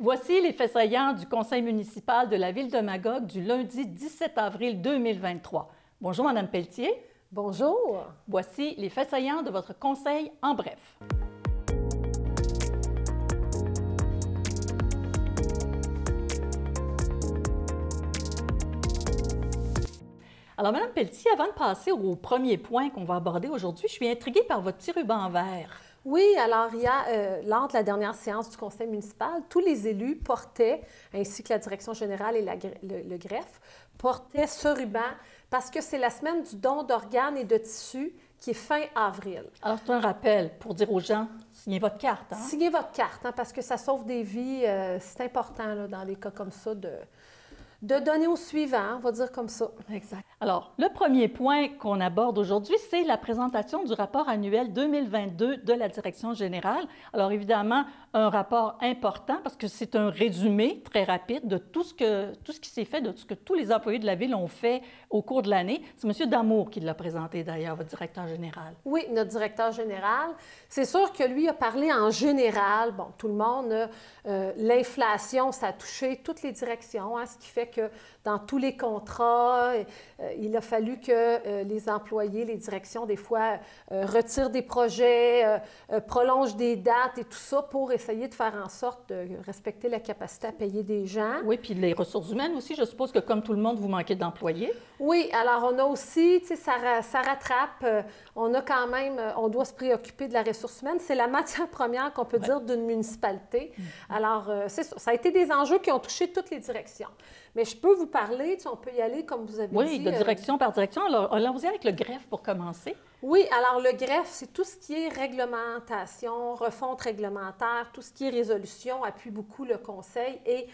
Voici les faits saillants du conseil municipal de la ville de Magog du lundi 17 avril 2023. Bonjour, Mme Pelletier. Bonjour. Voici les faits saillants de votre conseil en bref. Alors, Mme Pelletier, avant de passer au premier point qu'on va aborder aujourd'hui, je suis intriguée par votre petit ruban vert. Oui, alors il y a, lors de la dernière séance du conseil municipal, tous les élus portaient, ainsi que la direction générale et le greffe, portaient ce ruban parce que c'est la semaine du don d'organes et de tissus qui est fin avril. Alors, c'est un rappel pour dire aux gens, signez votre carte. Hein? Signez votre carte, hein, parce que ça sauve des vies. C'est important là, dans des cas comme ça de donner au suivant, on va dire comme ça. Exact. Alors, le premier point qu'on aborde aujourd'hui, c'est la présentation du rapport annuel 2022 de la Direction générale. Alors, évidemment, un rapport important parce que c'est un résumé très rapide de tout ce qui s'est fait, de tout ce que tous les employés de la Ville ont fait au cours de l'année. C'est M. Damour qui l'a présenté, d'ailleurs, votre directeur général. Oui, notre directeur général. C'est sûr que lui a parlé en général. Bon, tout le monde, l'inflation, ça a touché toutes les directions, hein, ce qui fait que dans tous les contrats, il a fallu que les employés, les directions, des fois, retirent des projets, prolongent des dates et tout ça pour essayer de faire en sorte de respecter la capacité à payer des gens. Oui, puis les ressources humaines aussi, je suppose que comme tout le monde, vous manquez d'employés. Oui, alors on a aussi, tu sais, ça rattrape, on a quand même, on doit se préoccuper de la ressource humaine. C'est la matière première qu'on peut dire d'une municipalité. Alors, c'est ça. Ça a été des enjeux qui ont touché toutes les directions. Mais je peux vous parler, tu sais, on peut y aller comme vous avez dit. Oui, de direction par direction. Alors, allons-y avec le greffe pour commencer. Oui, alors le greffe, c'est tout ce qui est réglementation, refonte réglementaire, tout ce qui est résolution, appuie beaucoup le conseil et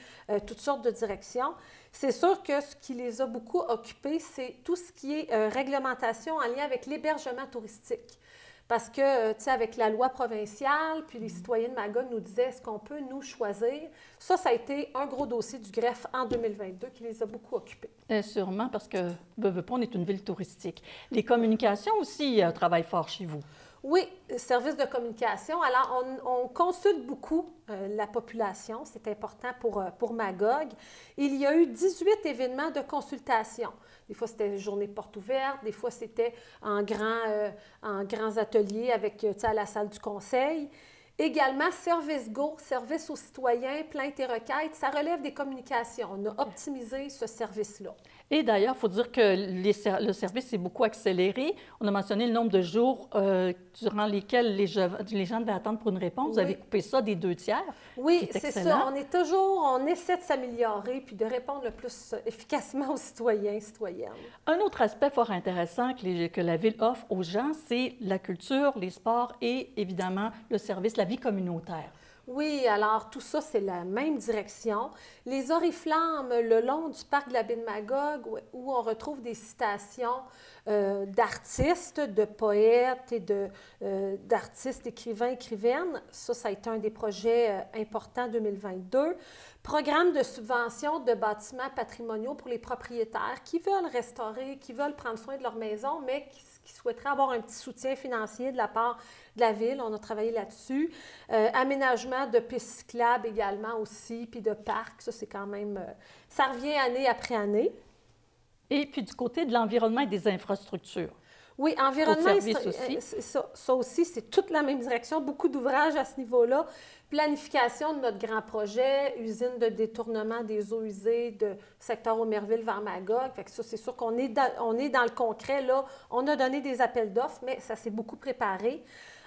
toutes sortes de directions. C'est sûr que ce qui les a beaucoup occupés, c'est tout ce qui est réglementation en lien avec l'hébergement touristique. Parce que, tu sais, avec la loi provinciale, puis les citoyens de Magog nous disaient, est-ce qu'on peut nous choisir? Ça a été un gros dossier du greffe en 2022 qui les a beaucoup occupés. Sûrement, parce que, veut pas, on est une ville touristique. Les communications aussi travaillent fort chez vous. Oui, service de communication. Alors, on consulte beaucoup la population. C'est important pour Magog. Il y a eu 18 événements de consultation. Des fois, c'était des journées portes ouvertes. Des fois, c'était en grands ateliers avec, tu sais, à la salle du conseil. Également, Service Go, service aux citoyens, plaintes et requêtes, ça relève des communications. On a optimisé ce service-là. Et d'ailleurs, il faut dire que le service est beaucoup accéléré. On a mentionné le nombre de jours durant lesquels les gens devaient attendre pour une réponse. Vous avez coupé ça des 2/3. Oui, c'est ça. On essaie de s'améliorer puis de répondre le plus efficacement aux citoyens et citoyennes. Un autre aspect fort intéressant que la Ville offre aux gens, c'est la culture, les sports et évidemment le service, la vie communautaire. Oui, alors tout ça, c'est la même direction. Les oriflammes le long du parc de la baie de Magog, où on retrouve des citations d'artistes, de poètes et d'artistes, écrivains, écrivaines. Ça a été un des projets importants 2022. Programme de subvention de bâtiments patrimoniaux pour les propriétaires qui veulent restaurer, qui veulent prendre soin de leur maison, mais qui souhaiteraient avoir un petit soutien financier de la part de la Ville. On a travaillé là-dessus. Aménagement de pistes cyclables également aussi, puis de parcs. Ça, c'est quand même... ça revient année après année. Et puis du côté de l'environnement et des infrastructures. Oui, environnement, aussi. Ça aussi, c'est toute la même direction. Beaucoup d'ouvrages à ce niveau-là. Planification de notre grand projet, usine de détournement des eaux usées de secteur Aumerville vers Magog. Fait que ça, c'est sûr qu'on est dans le concret, là. On a donné des appels d'offres, mais ça s'est beaucoup préparé.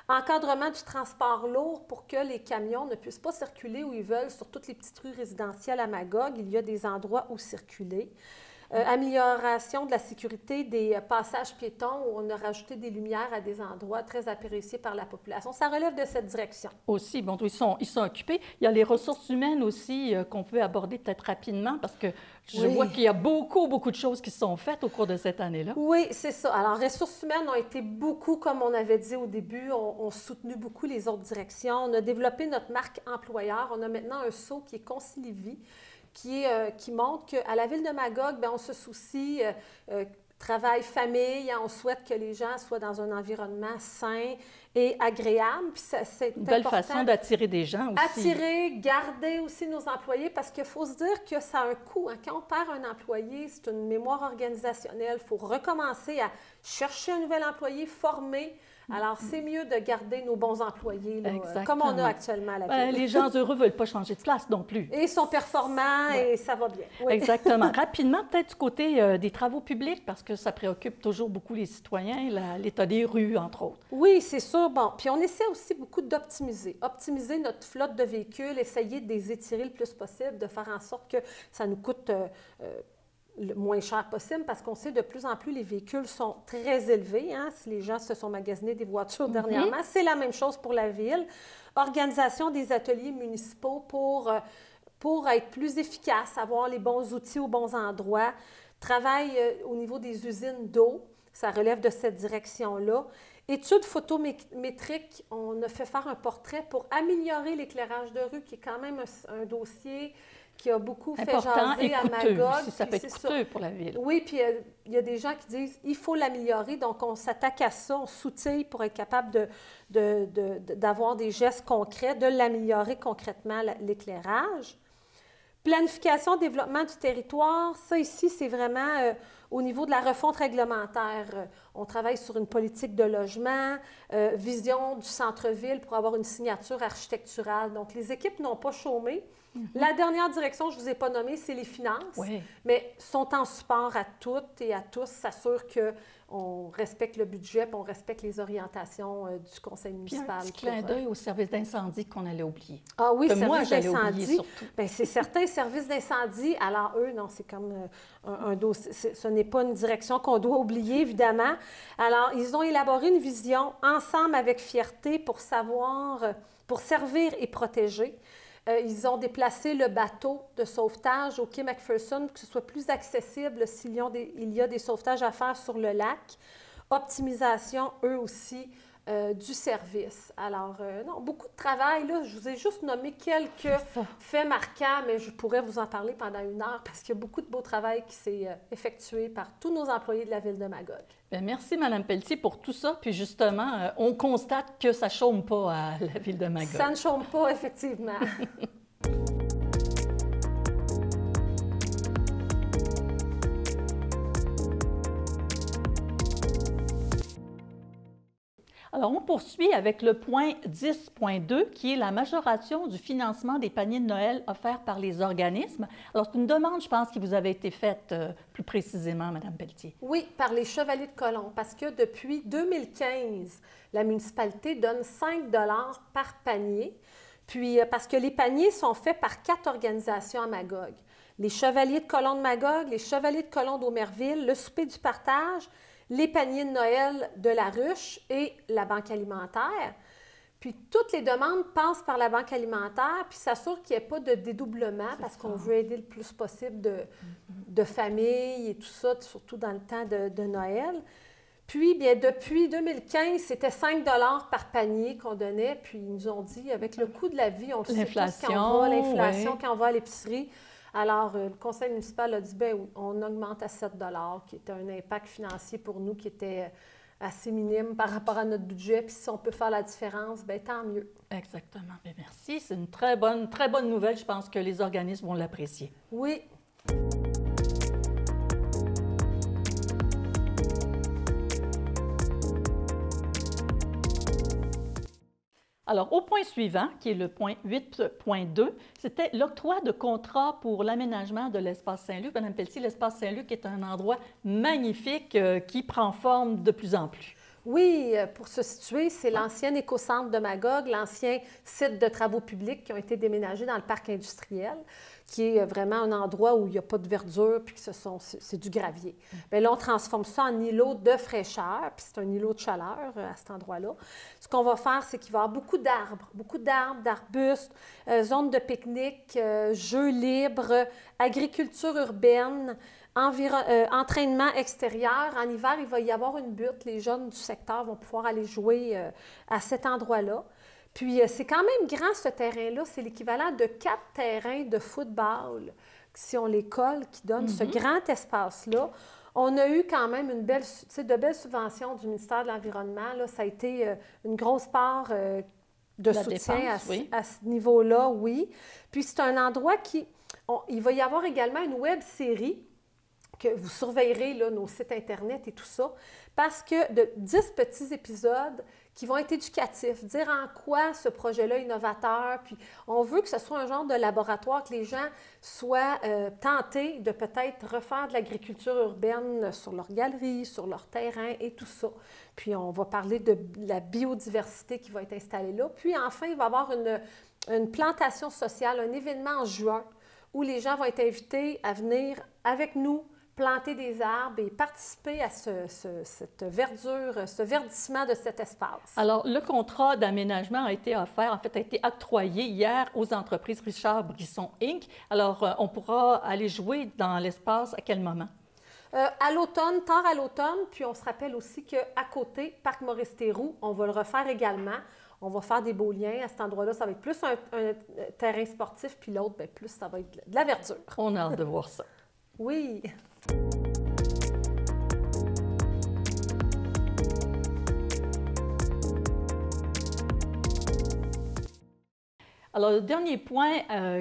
Encadrement du transport lourd pour que les camions ne puissent pas circuler où ils veulent sur toutes les petites rues résidentielles à Magog. Il y a des endroits où circuler. Amélioration de la sécurité des passages piétons où on a rajouté des lumières à des endroits très appréciés par la population. Ça relève de cette direction. Aussi, bon, ils sont occupés. Il y a les ressources humaines aussi qu'on peut aborder peut-être rapidement parce que je vois qu'il y a beaucoup de choses qui sont faites au cours de cette année-là. Oui, c'est ça. Alors, ressources humaines ont été beaucoup, comme on avait dit au début, on a soutenu beaucoup les autres directions. On a développé notre marque employeur. On a maintenant un sceau qui est Concilivie, qui montre qu'à la Ville de Magog, bien, on se soucie Travail, famille, on souhaite que les gens soient dans un environnement sain et agréable. Puis c'est une belle façon d'attirer des gens aussi. Attirer, garder aussi nos employés, parce qu'il faut se dire que ça a un coût. Quand on perd un employé, c'est une mémoire organisationnelle. Il faut recommencer à chercher un nouvel employé, former. Alors, c'est mieux de garder nos bons employés, là, comme on a actuellement à la ville. Les gens heureux ne veulent pas changer de place non plus. Et sont performants et ça va bien. Oui. Exactement. Rapidement, peut-être du côté des travaux publics, parce que ça préoccupe toujours beaucoup les citoyens, l'état des rues, entre autres. Oui, c'est sûr. Bon, puis on essaie aussi beaucoup d'optimiser. Optimiser notre flotte de véhicules, essayer de les étirer le plus possible, de faire en sorte que ça nous coûte le moins cher possible, parce qu'on sait de plus en plus les véhicules sont très élevés. Si les gens se sont magasinés des voitures dernièrement, c'est la même chose pour la ville. Organisation des ateliers municipaux pour être plus efficace, avoir les bons outils aux bons endroits. Travail au niveau des usines d'eau, ça relève de cette direction-là. Études photométriques, on a fait faire un portrait pour améliorer l'éclairage de rue, qui est quand même un dossier qui a beaucoup fait jaser à Magog. Ça peut être coûteux pour la ville. Oui, puis il y a des gens qui disent il faut l'améliorer, donc on s'attaque à ça, on s'outille pour être capable d'avoir des gestes concrets, de l'améliorer concrètement, l'éclairage. Planification, développement du territoire, ça ici, c'est vraiment au niveau de la refonte réglementaire. On travaille sur une politique de logement, vision du centre-ville pour avoir une signature architecturale. Donc, les équipes n'ont pas chômé. La dernière direction, je ne vous ai pas nommée, c'est les finances, mais sont en support à toutes et à tous, s'assurent qu'on respecte le budget et on respecte les orientations du conseil municipal. Puis un petit clin d'œil au service d'incendie qu'on allait oublier. Ah oui, service d'incendie. C'est certains services d'incendie. Alors eux, non, c'est comme un dossier. Ce n'est pas une direction qu'on doit oublier, évidemment. Alors, ils ont élaboré une vision ensemble avec fierté pour servir et protéger. Ils ont déplacé le bateau de sauvetage au quai McPherson pour que ce soit plus accessible s'il y a des sauvetages à faire sur le lac. Optimisation, eux aussi, du service. Alors, non, beaucoup de travail. Là, je vous ai juste nommé quelques faits marquants, mais je pourrais vous en parler pendant 1 heure parce qu'il y a beaucoup de beau travail qui s'est effectué par tous nos employés de la ville de Magog. Bien, merci, Mme Pelletier, pour tout ça. Puis justement, on constate que ça ne chôme pas à la ville de Magog. Ça ne chôme pas, effectivement. Alors, on poursuit avec le point 10.2, qui est la majoration du financement des paniers de Noël offerts par les organismes. Alors, c'est une demande, je pense, qui vous avait été faite plus précisément, Mme Pelletier. Oui, par les Chevaliers de Colomb, parce que depuis 2015, la municipalité donne 5 $ par panier, puis parce que les paniers sont faits par 4 organisations à Magog. Les Chevaliers de Colomb de Magog, les Chevaliers de Colomb d'Aumerville, le Souper du partage, les paniers de Noël de la Ruche et la Banque alimentaire. Puis toutes les demandes passent par la Banque alimentaire, puis s'assure qu'il n'y ait pas de dédoublement parce qu'on veut aider le plus possible de familles et tout ça, surtout dans le temps de Noël. Puis, bien, depuis 2015, c'était 5 $ par panier qu'on donnait, puis ils nous ont dit, avec le coût de la vie, on le sait tous l'inflation, quand on va à l'épicerie. Alors, le conseil municipal a dit, bien oui, on augmente à 7 $, qui était un impact financier pour nous qui était assez minime par rapport à notre budget. Puis si on peut faire la différence, bien tant mieux. Exactement. Bien, merci. C'est une très bonne nouvelle. Je pense que les organismes vont l'apprécier. Oui. Alors, au point suivant, qui est le point 8.2, c'était l'octroi de contrat pour l'aménagement de l'espace Saint-Luc. Mme Pelletier, l'espace Saint-Luc est un endroit magnifique qui prend forme de plus en plus. Oui, pour se situer, c'est l'ancien écocentre de Magog, l'ancien site de travaux publics qui ont été déménagés dans le parc industriel, qui est vraiment un endroit où il n'y a pas de verdure, puis que c'est du gravier. Bien là, on transforme ça en îlot de fraîcheur, puis c'est un îlot de chaleur à cet endroit-là. Ce qu'on va faire, c'est qu'il va y avoir beaucoup d'arbres, d'arbustes, zones de pique-nique, jeux libres, agriculture urbaine, entraînement extérieur. En hiver, il va y avoir une butte. Les jeunes du secteur vont pouvoir aller jouer à cet endroit-là. Puis, c'est quand même grand, ce terrain-là. C'est l'équivalent de 4 terrains de football, si on les colle, qui donnent ce grand espace-là. On a eu quand même de belles subventions du ministère de l'Environnement. Là, ça a été une grosse part de soutien dépense, oui. à ce niveau-là, oui. Puis c'est un endroit il va y avoir également une web série que vous surveillerez, là, nos sites Internet et tout ça, parce que de 10 petits épisodes qui vont être éducatifs, dire en quoi ce projet-là est innovateur, puis on veut que ce soit un genre de laboratoire, que les gens soient tentés de peut-être refaire de l'agriculture urbaine sur leur galerie, sur leur terrain et tout ça. Puis on va parler de la biodiversité qui va être installée là. Puis enfin, il va y avoir une plantation sociale, un événement en juin où les gens vont être invités à venir avec nous planter des arbres et participer à cette verdure, ce verdissement de cet espace. Alors, le contrat d'aménagement a été offert, en fait, a été octroyé hier aux entreprises Richard Brisson Inc. Alors, on pourra aller jouer dans l'espace à quel moment? À l'automne, tard à l'automne, puis on se rappelle aussi qu'à côté, Parc Maurice-Théroux, on va le refaire également. On va faire des beaux liens. À cet endroit-là, ça va être plus un terrain sportif, puis l'autre, bien, plus ça va être de la verdure. On a hâte de voir ça. Oui. Alors, le dernier point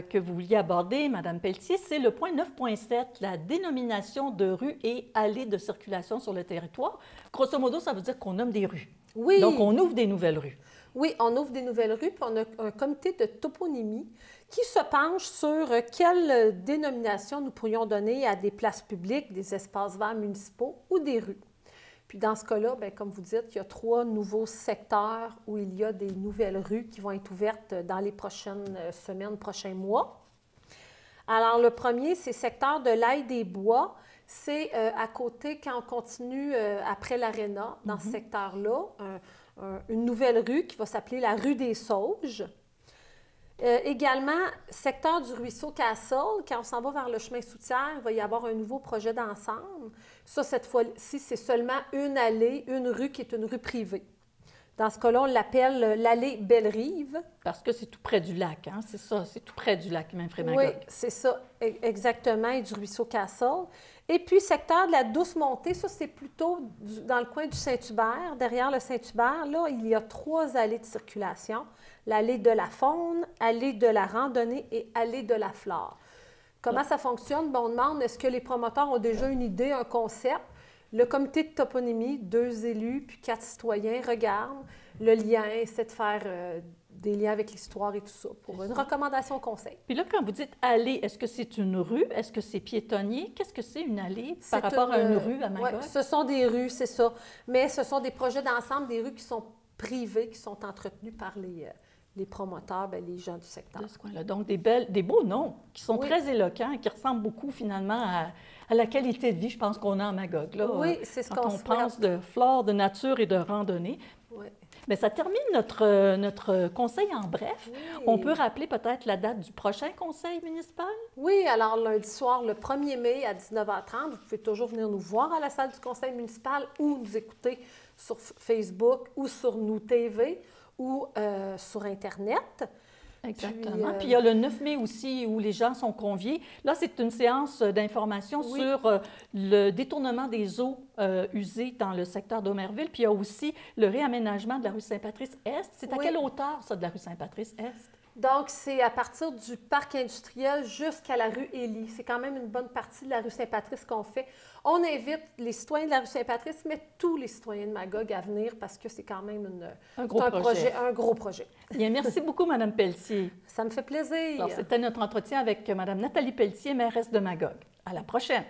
que vous vouliez aborder, Mme Pelletier, c'est le point 9.7, la dénomination de rues et allées de circulation sur le territoire. Grosso modo, ça veut dire qu'on nomme des rues. Oui. Donc, on ouvre des nouvelles rues. Oui, on ouvre des nouvelles rues, puis on a un comité de toponymie qui se penche sur quelle dénomination nous pourrions donner à des places publiques, des espaces verts municipaux ou des rues. Puis dans ce cas-là, bien, comme vous dites, il y a 3 nouveaux secteurs où il y a des nouvelles rues qui vont être ouvertes dans les prochaines semaines, prochains mois. Alors, le premier, c'est le secteur de l'Aille des Bois. C'est à côté, quand on continue après l'Aréna, dans ce secteur-là, une nouvelle rue qui va s'appeler la rue des Sauges. Également, secteur du ruisseau Castle, quand on s'en va vers le chemin Soutière, il va y avoir un nouveau projet d'ensemble. Ça, cette fois-ci, c'est seulement une allée, une rue qui est une rue privée. Dans ce cas-là, on l'appelle l'allée Belle-Rive. Parce que c'est tout près du lac, hein? C'est ça, c'est tout près du lac Mainfré-Magog. Oui, c'est ça, exactement, et du ruisseau Castle. Et puis, secteur de la Douce-Montée, ça, c'est plutôt dans le coin du Saint-Hubert. Derrière le Saint-Hubert, là, il y a 3 allées de circulation. L'allée de la Faune, allée de la Randonnée et allée de la Flore. Comment ça fonctionne? Bien, on demande, est-ce que les promoteurs ont déjà une idée, un concept? Le comité de toponymie, 2 élus puis 4 citoyens regardent. Le lien, c'est de faire des liens avec l'histoire et tout ça, pour une recommandation au conseil. Puis là, quand vous dites allée, est-ce que c'est une rue? Est-ce que c'est piétonnier? Qu'est-ce que c'est une allée par rapport à une rue à Magog? Oui, ce sont des rues, c'est ça. Mais ce sont des projets d'ensemble, des rues qui sont privées, qui sont entretenues par les promoteurs, bien, les gens du secteur. De ce coin-là. Donc, des beaux noms qui sont très éloquents et qui ressemblent beaucoup, finalement, à la qualité de vie, je pense, qu'on a à Magog. Là, oui, c'est ce qu'on Quand on pense de flore, de nature et de randonnée. Oui. Bien, ça termine notre conseil en bref. Oui. On peut rappeler peut-être la date du prochain conseil municipal? Oui, alors lundi soir, le 1er mai à 19h30, vous pouvez toujours venir nous voir à la salle du conseil municipal ou nous écouter sur Facebook ou sur Nous TV ou sur Internet. Exactement. Puis il y a le 9 mai aussi où les gens sont conviés. Là, c'est une séance d'information sur le détournement des eaux usées dans le secteur d'Omerville. Puis il y a aussi le réaménagement de la rue Saint-Patrice-Est. C'est à quelle hauteur, ça, de la rue Saint-Patrice-Est? Donc, c'est à partir du parc industriel jusqu'à la rue Élie. C'est quand même une bonne partie de la rue Saint-Patrice qu'on fait. On invite les citoyens de la rue Saint-Patrice, mais tous les citoyens de Magog à venir parce que c'est quand même un gros projet. Bien, merci beaucoup, Mme Pelletier. Ça me fait plaisir. Alors, c'était notre entretien avec Mme Nathalie Pelletier, mairesse de Magog. À la prochaine.